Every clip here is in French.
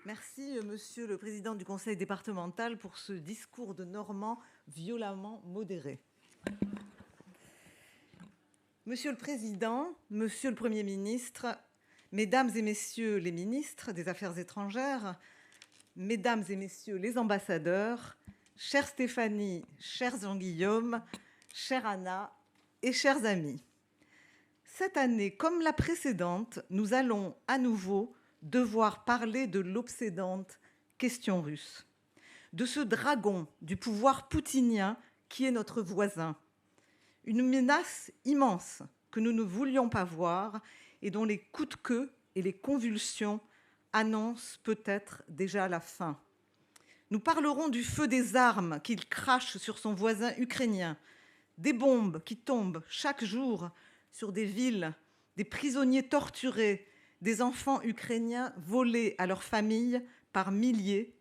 Merci, Monsieur le Président du Conseil départemental, pour ce discours de Normand violemment modéré. Monsieur le Président, Monsieur le Premier ministre, Mesdames et Messieurs les ministres des Affaires étrangères, Mesdames et Messieurs les ambassadeurs, chère Stéphanie, cher Jean-Guillaume, chère Anna et chers amis. Cette année, comme la précédente, nous allons à nouveau devoir parler de l'obsédante question russe, de ce dragon du pouvoir poutinien qui est notre voisin, une menace immense que nous ne voulions pas voir et dont les coups de queue et les convulsions annoncent peut-être déjà la fin. Nous parlerons du feu des armes qu'il crache sur son voisin ukrainien, des bombes qui tombent chaque jour sur des villes, des prisonniers torturés, des enfants ukrainiens volés à leurs familles par milliers,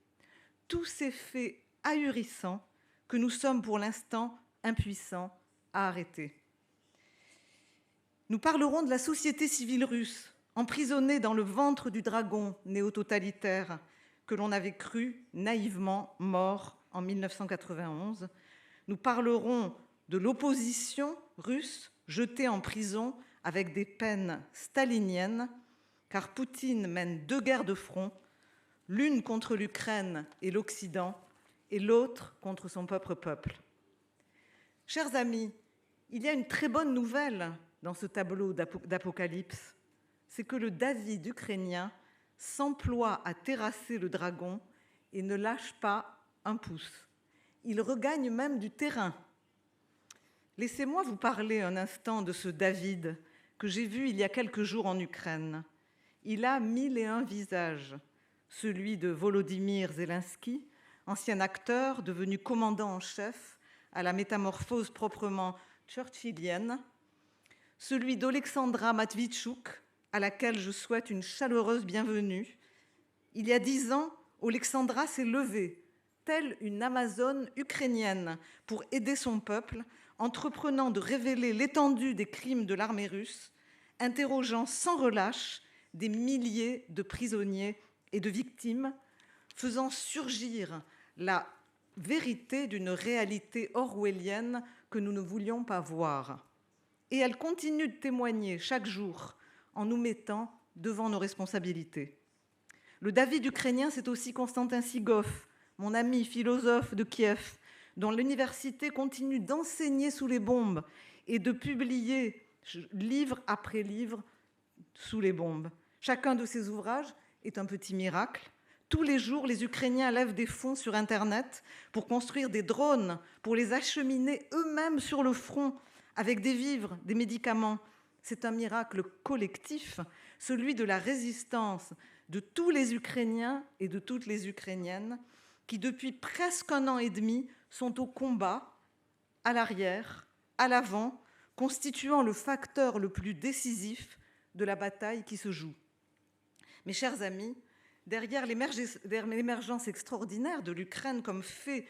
tous ces faits ahurissants que nous sommes pour l'instant impuissants à arrêter. Nous parlerons de la société civile russe, emprisonnée dans le ventre du dragon néo-totalitaire que l'on avait cru naïvement mort en 1991. Nous parlerons de l'opposition russe jetée en prison avec des peines staliniennes, car Poutine mène deux guerres de front, l'une contre l'Ukraine et l'Occident, et l'autre contre son propre peuple. Chers amis, il y a une très bonne nouvelle dans ce tableau d'apocalypse, c'est que le David ukrainien s'emploie à terrasser le dragon et ne lâche pas un pouce. Il regagne même du terrain. Laissez-moi vous parler un instant de ce David que j'ai vu il y a quelques jours en Ukraine. Il a 1001 visages, celui de Volodymyr Zelensky, ancien acteur devenu commandant en chef à la métamorphose proprement churchillienne, celui d'Olexandra Matvichuk, à laquelle je souhaite une chaleureuse bienvenue. Il y a 10 ans, Olexandra s'est levée, telle une Amazone ukrainienne, pour aider son peuple, entreprenant de révéler l'étendue des crimes de l'armée russe, interrogeant sans relâche des milliers de prisonniers et de victimes, faisant surgir la vérité d'une réalité orwellienne que nous ne voulions pas voir. Et elle continue de témoigner chaque jour en nous mettant devant nos responsabilités. Le David ukrainien, c'est aussi Konstantin Sigov, mon ami philosophe de Kiev, dont l'université continue d'enseigner sous les bombes et de publier livre après livre sous les bombes. Chacun de ces ouvrages est un petit miracle. Tous les jours, les Ukrainiens lèvent des fonds sur Internet pour construire des drones, pour les acheminer eux-mêmes sur le front avec des vivres, des médicaments. C'est un miracle collectif, celui de la résistance de tous les Ukrainiens et de toutes les Ukrainiennes qui, depuis presque 1 an et demi, sont au combat, à l'arrière, à l'avant, constituant le facteur le plus décisif de la bataille qui se joue. Mes chers amis, derrière l'émergence extraordinaire de l'Ukraine comme fait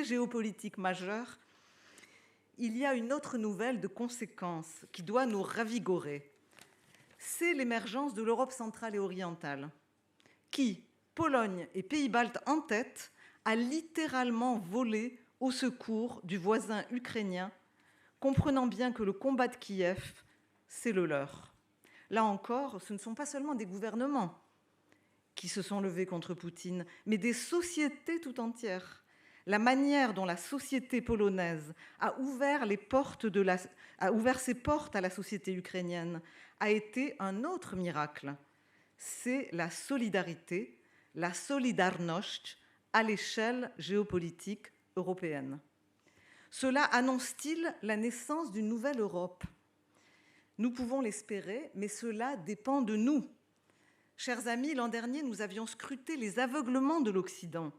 géopolitique majeur, il y a une autre nouvelle de conséquence qui doit nous ravigorer. C'est l'émergence de l'Europe centrale et orientale, qui, Pologne et Pays-Baltes en tête, a littéralement volé au secours du voisin ukrainien, comprenant bien que le combat de Kiev, c'est le leur. Là encore, ce ne sont pas seulement des gouvernements qui se sont levés contre Poutine, mais des sociétés tout entières. La manière dont la société polonaise a ouvert ses portes à la société ukrainienne a été un autre miracle. C'est la solidarité, la solidarność à l'échelle géopolitique européenne. Cela annonce-t-il la naissance d'une nouvelle Europe ? Nous pouvons l'espérer, mais cela dépend de nous. Chers amis, l'an dernier, nous avions scruté les aveuglements de l'Occident,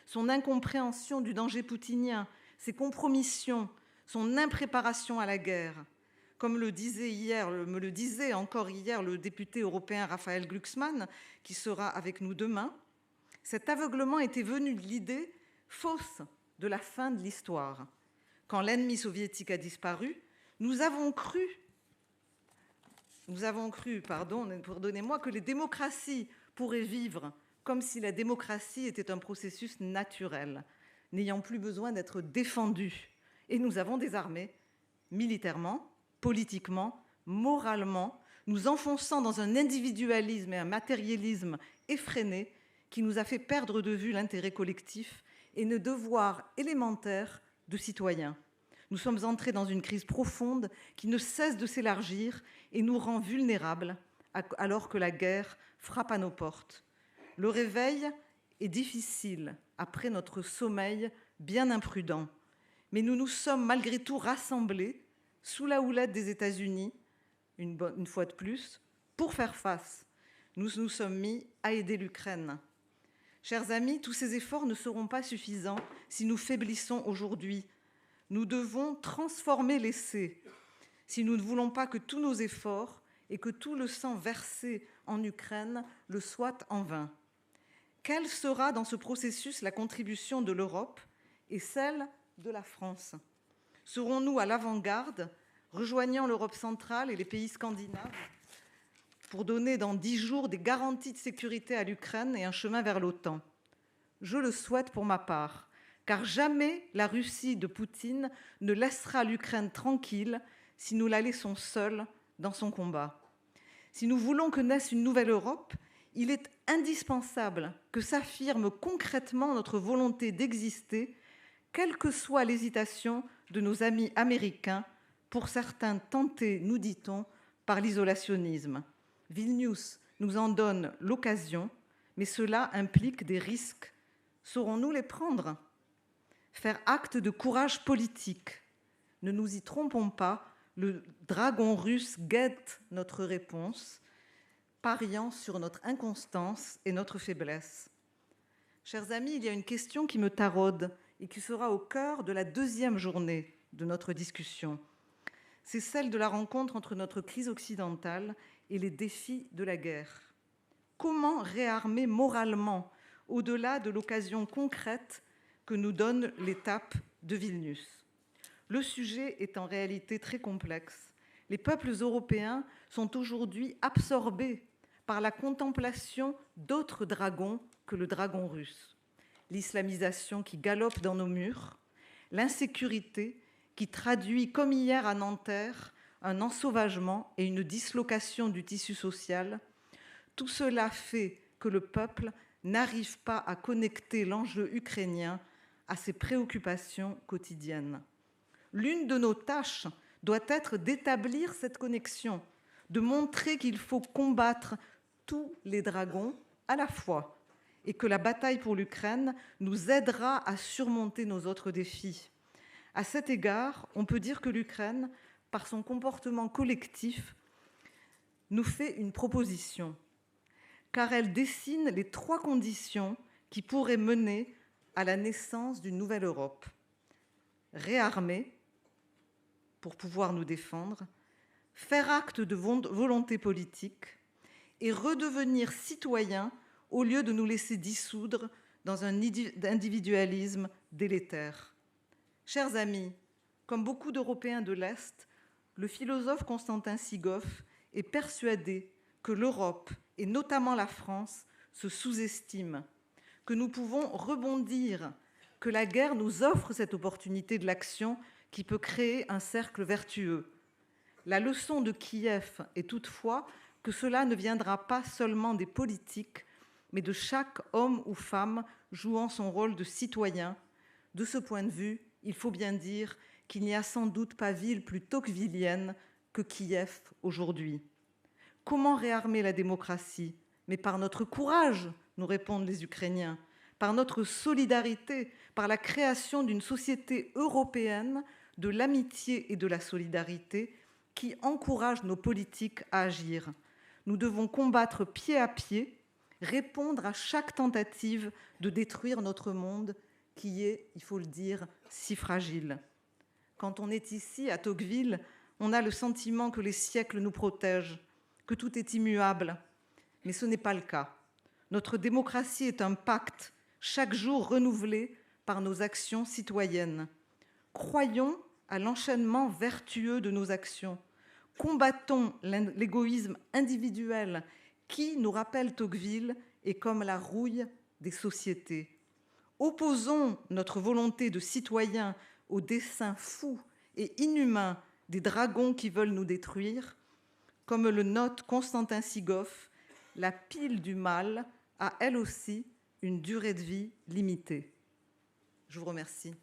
son incompréhension du danger poutinien, ses compromissions, son impréparation à la guerre. Comme me le disait encore hier le député européen Raphaël Glucksmann, qui sera avec nous demain, cet aveuglement était venu de l'idée fausse de la fin de l'histoire. Quand l'ennemi soviétique a disparu, nous avons cru Nous avons cru, pardonnez-moi, que les démocraties pourraient vivre comme si la démocratie était un processus naturel, n'ayant plus besoin d'être défendu. Et nous avons désarmé militairement, politiquement, moralement, nous enfonçant dans un individualisme et un matérialisme effréné qui nous a fait perdre de vue l'intérêt collectif et nos devoirs élémentaires de citoyens. Nous sommes entrés dans une crise profonde qui ne cesse de s'élargir et nous rend vulnérables alors que la guerre frappe à nos portes. Le réveil est difficile après notre sommeil bien imprudent, mais nous nous sommes malgré tout rassemblés sous la houlette des États-Unis, une fois de plus, pour faire face. Nous nous sommes mis à aider l'Ukraine. Chers amis, tous ces efforts ne seront pas suffisants si nous faiblissons aujourd'hui. Nous devons transformer l'essai si nous ne voulons pas que tous nos efforts et que tout le sang versé en Ukraine le soit en vain. Quelle sera dans ce processus la contribution de l'Europe et celle de la France? Serons-nous à l'avant-garde, rejoignant l'Europe centrale et les pays scandinaves pour donner dans 10 jours des garanties de sécurité à l'Ukraine et un chemin vers l'OTAN? Je le souhaite pour ma part, car jamais la Russie de Poutine ne laissera l'Ukraine tranquille si nous la laissons seule dans son combat. Si nous voulons que naisse une nouvelle Europe, il est indispensable que s'affirme concrètement notre volonté d'exister, quelle que soit l'hésitation de nos amis américains, pour certains tentés, nous dit-on, par l'isolationnisme. Vilnius nous en donne l'occasion, mais cela implique des risques. Saurons-nous les prendre? Faire acte de courage politique. Ne nous y trompons pas, le dragon russe guette notre réponse, pariant sur notre inconstance et notre faiblesse. Chers amis, il y a une question qui me taraude et qui sera au cœur de la deuxième journée de notre discussion. C'est celle de la rencontre entre notre crise occidentale et les défis de la guerre. Comment réarmer moralement, au-delà de l'occasion concrète que nous donne l'étape de Vilnius? Le sujet est en réalité très complexe. Les peuples européens sont aujourd'hui absorbés par la contemplation d'autres dragons que le dragon russe. L'islamisation qui galope dans nos murs, l'insécurité qui traduit, comme hier à Nanterre, un ensauvagement et une dislocation du tissu social. Tout cela fait que le peuple n'arrive pas à connecter l'enjeu ukrainien à ses préoccupations quotidiennes. L'une de nos tâches doit être d'établir cette connexion, de montrer qu'il faut combattre tous les dragons à la fois et que la bataille pour l'Ukraine nous aidera à surmonter nos autres défis. À cet égard, on peut dire que l'Ukraine, par son comportement collectif, nous fait une proposition, car elle dessine les 3 conditions qui pourraient mener à la naissance d'une nouvelle Europe. Réarmer, pour pouvoir nous défendre, faire acte de volonté politique et redevenir citoyens au lieu de nous laisser dissoudre dans un individualisme délétère. Chers amis, comme beaucoup d'Européens de l'Est, le philosophe Konstantin Sigov est persuadé que l'Europe, et notamment la France, se sous-estiment, que nous pouvons rebondir, que la guerre nous offre cette opportunité de l'action qui peut créer un cercle vertueux. La leçon de Kiev est toutefois que cela ne viendra pas seulement des politiques, mais de chaque homme ou femme jouant son rôle de citoyen. De ce point de vue, il faut bien dire qu'il n'y a sans doute pas ville plus tocquevillienne que Kiev aujourd'hui. Comment réarmer la démocratie? Mais par notre courage, nous répondent les Ukrainiens, par notre solidarité, par la création d'une société européenne de l'amitié et de la solidarité qui encourage nos politiques à agir. Nous devons combattre pied à pied, répondre à chaque tentative de détruire notre monde qui est, il faut le dire, si fragile. Quand on est ici, à Tocqueville, on a le sentiment que les siècles nous protègent, que tout est immuable. Mais ce n'est pas le cas. Notre démocratie est un pacte, chaque jour renouvelé par nos actions citoyennes. Croyons à l'enchaînement vertueux de nos actions. Combattons l'égoïsme individuel qui, nous rappelle Tocqueville, est comme la rouille des sociétés. Opposons notre volonté de citoyen au dessein fou et inhumain des dragons qui veulent nous détruire. Comme le note Constantin Sigoff, la pile du mal a elle aussi une durée de vie limitée. Je vous remercie.